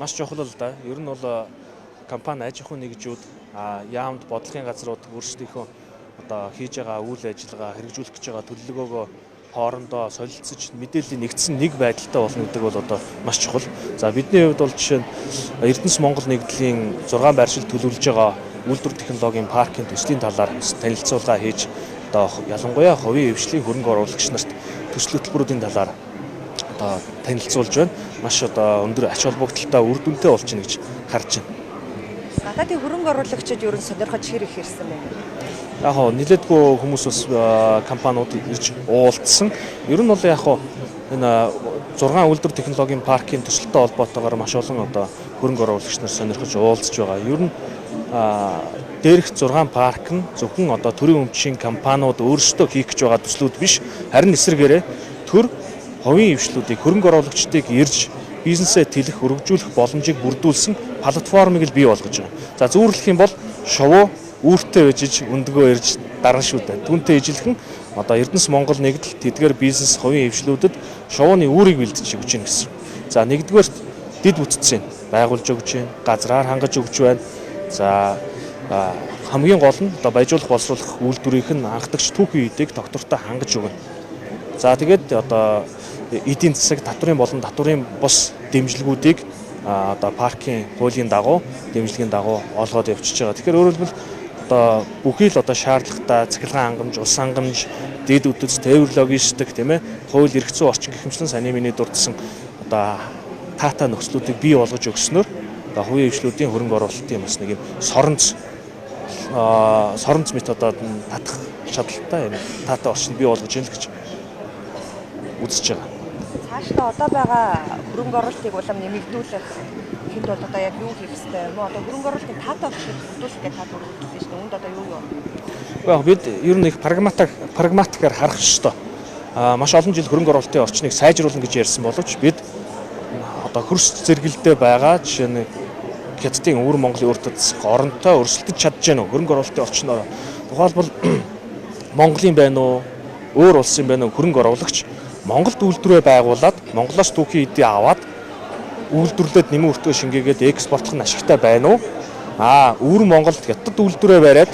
маш чухал л да. Ер нь бол компани аж ахуйн нэгжүүд яамд бодлогын газрууд өөрсдийнхөө одоо хийж байгаа үйл ажиллагаа хэрэгжүүлэх гэж байгаа төлөвлөгөөгөө хоорондоо солилцож мэдээллийн нэгдсэн нэг байдалтай болно гэдэг бол одоо маш чухал. За бидний хувьд бол жишээ нь Эрдэнэс Монгол нэгдлийн 6 байршил төлөвлөж байгаа үйлдвэр технологийн паркийн төслийн талаар танилцуулга хийж одоо ялангуяа хувийн хвшлийн хөрөнгө оруулагч нарт төсөл хөтөлбөрүүдийн талаар одоо танилцуулж байна. Маш одоо өндөр ач холбогдолтой үр дүнтэй болчихно гэж харж байна. Гадаадын хөрөнгө оруулагчид ер нь сонирхож хэр их ирсэн бэ? Яг нь нэлээдгүй хүмүүс бас компаниуд ирж уулзсан. Ер нь бол яг энэ 6 үйлдвэр технологийн паркийн төсөлтэй холбоотойгоор маш олон одоо хөрөнгө оруулагч нар сонирхож уулзж байгаа. Ер нь дээрх 6 парк нь зөвхөн одоо төрийн өмчийн компаниуд өөрсдөө хийх гэж байгаа төслүүд биш. Харин эсвэргээрээ төр хувийн хвшлүүдийг хөрөнгө оруулагчдыг ирж бизнесээ тэлэх, өргөжүүлэх боломжийг бүрдүүлсэн платформыг л бий болгож байгаа. За зөвөрлөх юм бол шувуу үүртэй ижиж өндгөө ирж дарна шүү дээ. Түүнтэй ижилхэн одоо Эрдэнэс Монгол нэгдэл тэдгээр бизнес хувийн хвшлүүдэд шувууны үүрийг бэлдэж өгч гэнэ гэсэн. За нэгдүгээр дэд бүтцийг байгуулж өгч байна, газраар хангаж өгч байна. За хамгийн гол нь одоо баяжуулах боловсруулах үйлдвэрийнх нь анхдагч түүхийн үеийг доктортой хангаж өгнө. За тэгээд одоо эдийн засаг татврын болон татврын бус дэмжлэгүүдийг одоо паркийн хуулийн дагуу дэмжлэгийн дагуу олгоод явчихж байгаа. Тэгэхээр өөрөөр хэлбэл одоо бүхий л одоо шаардлагатай цахилгаан хангамж, ус хангамж, дэд үдэц, тээвэр логистик тийм ээ, хууль эрх зүйн орчин гэх мэтлэн саний миний дурдсан одоо таатай нөхцлүүдийг бий болгож өгснөөр одоо хувийн хвшлүүдийн хөрөнгө оруулалтын бас нэг юм соронц мэт одоо татах чадaltaй юм таатай орчин бий болгож ийн л гэж үзэж байгаа. Цаашдаа одоо байгаа хөрөнгө оруулалтыг улам нэмэгдүүлэх хэд бол одоо яг юу хийх ёстой юм уу? Одоо хөрөнгө оруулалтын таатай орчныг бүрдүүлэх гэж та бүрдүүлсэн шүү дээ. Үүнд одоо юу? Яг бид ер нь их прагматикаар харах ёстой. Маш олон жил хөрөнгө оруулалтын орчныг сайжруулна гэж ярьсан боловч бид одоо хөрс зэрэгэлдээ байгаа жишээ нь Хятадын өвөр Монголын урт дасах оронтой өрсөлдөж чадж байна уу? Хөрөнгө оруулалтын орчноор тухайлбал Монголын байна уу? Өөр улсын байна уу? Хөрөнгө оруулагч Монголд үйлдвэрээ байгуулад Монголоос түүхийн эдээ аваад үйлдвэрлээд нэмэн өртгөө шингээгээд экспортлох нь ашигтай байна уу? Өвөр Монголд хятад үйлдвэрээ бариад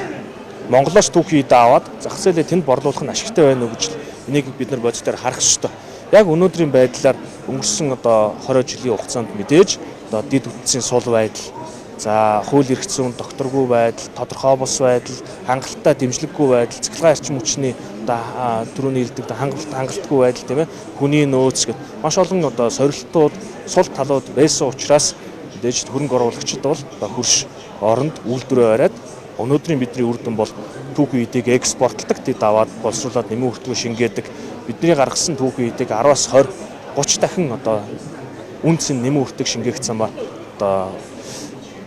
Монголоос түүхийн эдээ аваад зах зээлээ тэнд борлуулах нь ашигтай байна уу гэж энийг бид нар бодитоор харах ёстой. Яг өнөөдрийн байдлаар өнгөрсөн одоо 20 жилийн хугацаанд мэдээж одоо дэд үтцийн сул байдал, за хууль эрх зүйн докторгүй байдал, тодорхой бус байдал, хангалттай дэмжлэггүй байдал, цахилгаан эрчим хүчний одоо түрүүний хэлдэг хангалтгүй байдал тийм ээ, хүний нөөц гэдэг маш олон одоо сорилтууд, сул талууд байсан учраас мэдээж хөрөнгө оруулагчид бол одоо хөрш оронд үйлдвэрээ бариад өнөөдрийн бидний үр дүн бол түүхийн эдийг экспортлдог, тэд аваад боловсруулаад нэмэн өртгөө шингээдэг. Бидний гаргасан түүхийн эдийг 10-аас 20, 30 дахин одоо үндсэн нэмэн өртөг шингээгдсэн ба одоо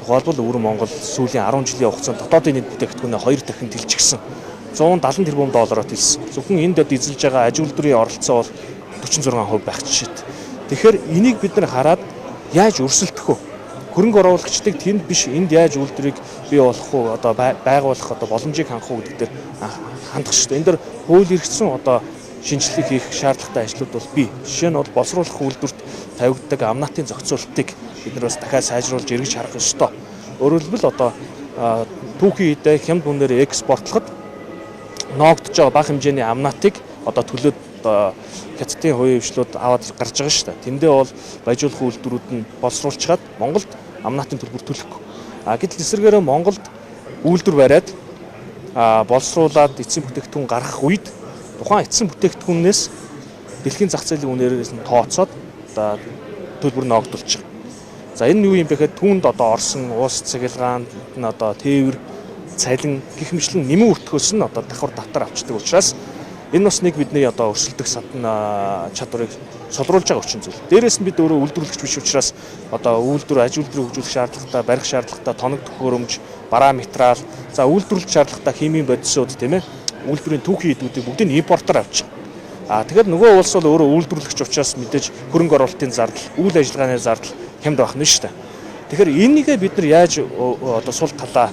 тухайлбал өвөр Монгол сүүлийн 10 жилийн хугацаанд дотоодын нийт бүтээгдэхүүнээ 2 дахин дэлжчихсэн. 170 тэрбум доллараар хэлсэн. Зөвхөн энд эзэлж байгаа аж үйлдвэрийн оролцоо бол 46% байх жишээт. Тэгэхээр энийг бид нар хараад яаж өрсөлдөх вэ? Хөрөнгө оруулагчдыг тэнд биш энд яаж үйлдвэрийг бий болгох уу, одоо байгуулах одоо боломжийг хангах уу гэдэг дээр хандах шүү дээ. Энд дэр хууль эрх зүйн одоо шинжилгээ хийх шаардлагатай ажлууд бол бий. Жишээ нь бол боловсруулах үйлдвэрт тавигддаг амнаатын зохицуултыг бид нар бас дахиад сайжруулж эргэж харах ёстой. Өөрөөр хэлбэл одоо түүхийн эдээ хямд үнээр экспортлоход ноогдож байгаа бага хэмжээний амнаатыг одоо төлөөд Хятадын хувийн хвшлүүд аваад гарч байгаа шүү дээ. Тэндээ бол баяжуулах үйлдвэрүүд нь боловсруулчаад Монголд амнаатын төлбөр төлөхгүй. Гэтэл эсвэргээрээ Монголд үйлдвэр бариад боловсруулаад эцсийн бүтээгдэхүүн гаргах үед тухайн эцсийн бүтээгдэхүүнээс дэлхийн зах зээлийн үнээрээс нь тооцоод одоо төлбөр ноогдуулж байгаа. За энэ нь юу юм бэ гэхэд түүнд одоо орсон уус цахилгаан одоо тээвэр цалин гэх мэтлэн нэмэн өртгөөс нь одоо давхар татвар авчдаг учраас энэ бас нэг бидний одоо өрсөлдөх чадварыг солруулж байгаа хүчин зүйл. Дээрээс нь бид өөрөө үйлдвэрлэгч биш учраас одоо үйлдвэр аж үйлдвэрийг хөгжүүлэх шаардлагатай, барих шаардлагатай тоног төхөөрөмж, бараа материал, за үйлдвэрлэх шаардлагатай химийн бодисууд тийм ээ, үйлдвэрийн түүхийн эдүүдийг бүгдийг импортоор авч байгаа. Тэгэхээр нөгөө улс бол өөрөө үйлдвэрлэгч учраас мэдээж хөрөнгө оруулалтын зардал, үйл ажиллагааны зардал хямд байх нь шүү дээ. Тэгэхээр энийгээ бид нар яаж одоо сул талаа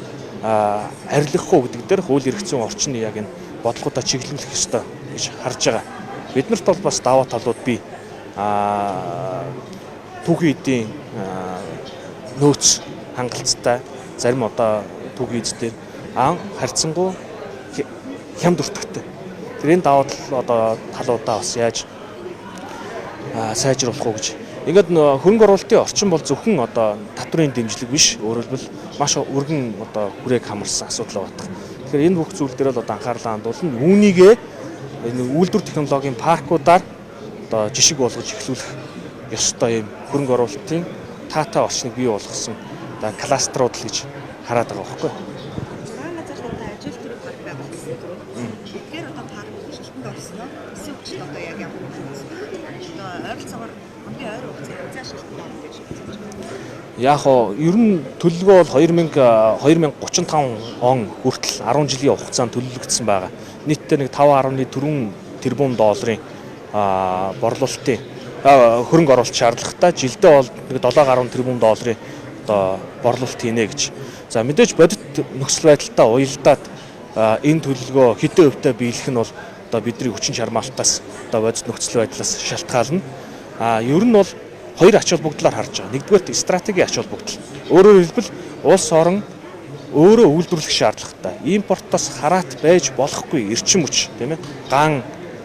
арилгах уу гэдэг дээр хууль эрх зүйн орчны яг энэ бодлогуудаа чиглүүлэх ёстой гэж харж байгаа. Биднэрт бол бас даваа талууд бий. Түүхийн эдийн нөөц хангалттай зарим одоо түүхийд дээр харьцангуй хямд өртөгтэй. Тэр энэ давуу тал одоо талуудаа бас яаж сайжруулах уу гэж. Ингээд хөрөнгө оруулалтын орчин бол зөвхөн одоо татврын дэмжлэг биш, өөрөөр хэлбэл маш өргөн одоо хүрээг хамарсан асуудал байдаг. Тэгэхээр энэ бүх зүйл дээр л одоо анхаарлаа хандуулна. Үүнийгээ энэ үйлдвэр технологийн паркуудаар одоо жишг болгож эхлүүлэх ёстой юм хөрөнгө оруулалтын таатай орчныг бий болгосон одоо кластерууд л гэж хараад байгаа байхгүй. Манай газар одоо ажил төрөв парк байгуулсан. Тэгэхээр одоо парк хилтэнд орсон нь эсвэл ч одоо яг ямар нэгэн одоо ойролцоогоор хамгийн ойр хугацаанд зааш хилтэнд орно гэж хэлж байна. Яг хоо ер нь төлөвлөгөө бол 2035 он хүртэл 10 жилийн хугацаанд төлөвлөгдсөн байгаа. Нийтдээ нэг 5.4 тэрбум долларын борлуулалтын хөрөнгө оруулалт шаардлагатай жилдээ бол нэг 7.1 тэрбум долларын одоо борлуулалт хийнэ гэж. За мэдээж бодит нөхцөл байдалтай уялдаад энэ төлөвлөгөө хэдэн хувьтай биелэх нь бол одоо бидний хүчин чармаалтаас одоо бодит нөхцөл байдлаас шалтгаална. Ер нь бол хоёр ач холбогдлоор харж байгаа. Нэгдүгээр стратегийн ач холбогдол. Өөрөөр хэлбэл улс орон өөрөө үйлдвэрлэх шаардлагатай. Импортоос хараат байж болохгүй эрчим хүч, тийм ээ. Ган,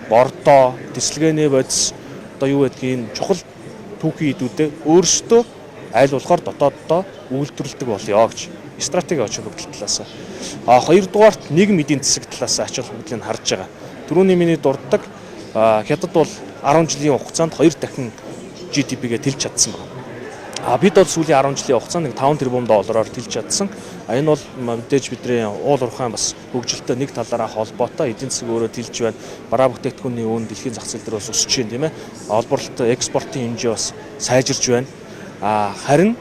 бордоо, тесэлгээний бодис одоо юу гэдгийг чухал түүхийн идүүдээ өөрсдөө аль болохоор дотооддоо үйлдвэрлэдэг болёо гэж стратеги ач холбогдол талаас. Хоёрдугаарт нийгэм эдийн засаг талаас ач холбогдлыг харж байгаа. Түрүүний миний дурддаг хятад бол 10 жилийн хугацаанд 2 дахин GDP-гээ тэлж чадсан байна. Бид бол сүүлийн 10 жилийн хугацаанд нэг 5 тэрбум доллараар тэлж чадсан. Энэ бол мэдээж бидний уул уурхайн бас хөгжилтэй нэг талаараа холбоотой эдийн засаг өөрөө тэлж байна. Бараа бүтээгдэхүүний үн дэлхийн зах зээл дээр бас өсөж байна, тийм ээ. Олборлолт, экспортын хэмжээ бас сайжирч байна. Харин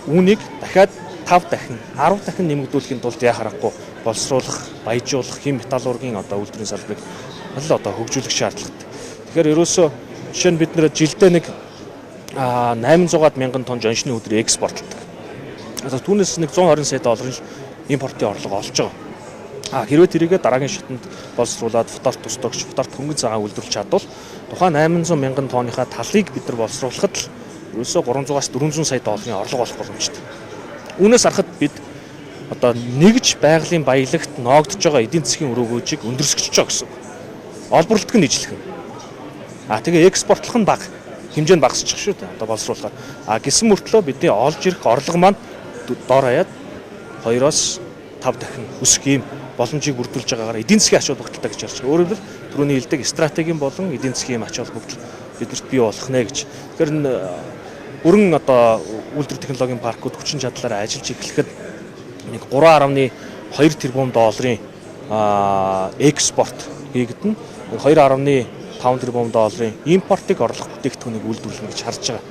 үүнийг дахиад 5 дахин 10 дахин нэмэгдүүлэхийн тулд яа харахгүй боловсруулах, баяжуулах, хэм металлургийн одоо үйлдвэрийн салбарыг одоо хөгжүүлэх шаардлагатай. Тэгэхээр ерөөсөө жишээ нь бид нэр жилдээ нэг 800 мянган тонн жоншны өдрөө экспортлдог. Түүнээс нэг 120 сая долларын импортын орлого олж байгаа. Хэрвээ тэрийгэ дараагийн шатанд боловсруулад футарт тусдагч, футарт хөнгөн цагаан үйлдвэрлэж чадвал тухайн 800 мянган тонныхаа талыг бид нар боловсруулахад л ерөөсөө 300-аас 400 сая долларын орлого олох боломжтой. Үүнээс харахад бид одоо нэгж байгалийн баялагт ноогдож байгаа эдийн засгийн өрөөгөөжийг өндөрсгөж байгаа гэсэн. Олборлолтог нь ижлэх. Тэгээ экспортлох нь бага. Хэмжээ нь багасчих шүү дээ. Одоо боловсруулахаар. Гэсэн мөртлөө бидний олж ирэх орлого маань дор хаяад 2-оос 5 дахин өсөх юм боломжийг бүрдүүлж байгаагаар эдийн засгийн ач холбогдолтой гэж ярьж байгаа. Өөрөөр хэлбэл түрүүний хэлдэг стратегийн болон эдийн засгийн ач холбогдол биднэрт бий болох нэ гэж. Тэгэхээр өрн одоо үйлдвэр технологийн паркууд хүчин чадлаараа ажиллаж эхлэхэд нэг 3.2 тэрбум долларын экспорт хийгдэнэ. 2.5 тэрбум долларын импортыг орлох бүтээгдэхүүнийг үйлдвэрлэнэ гэж харж байгаа.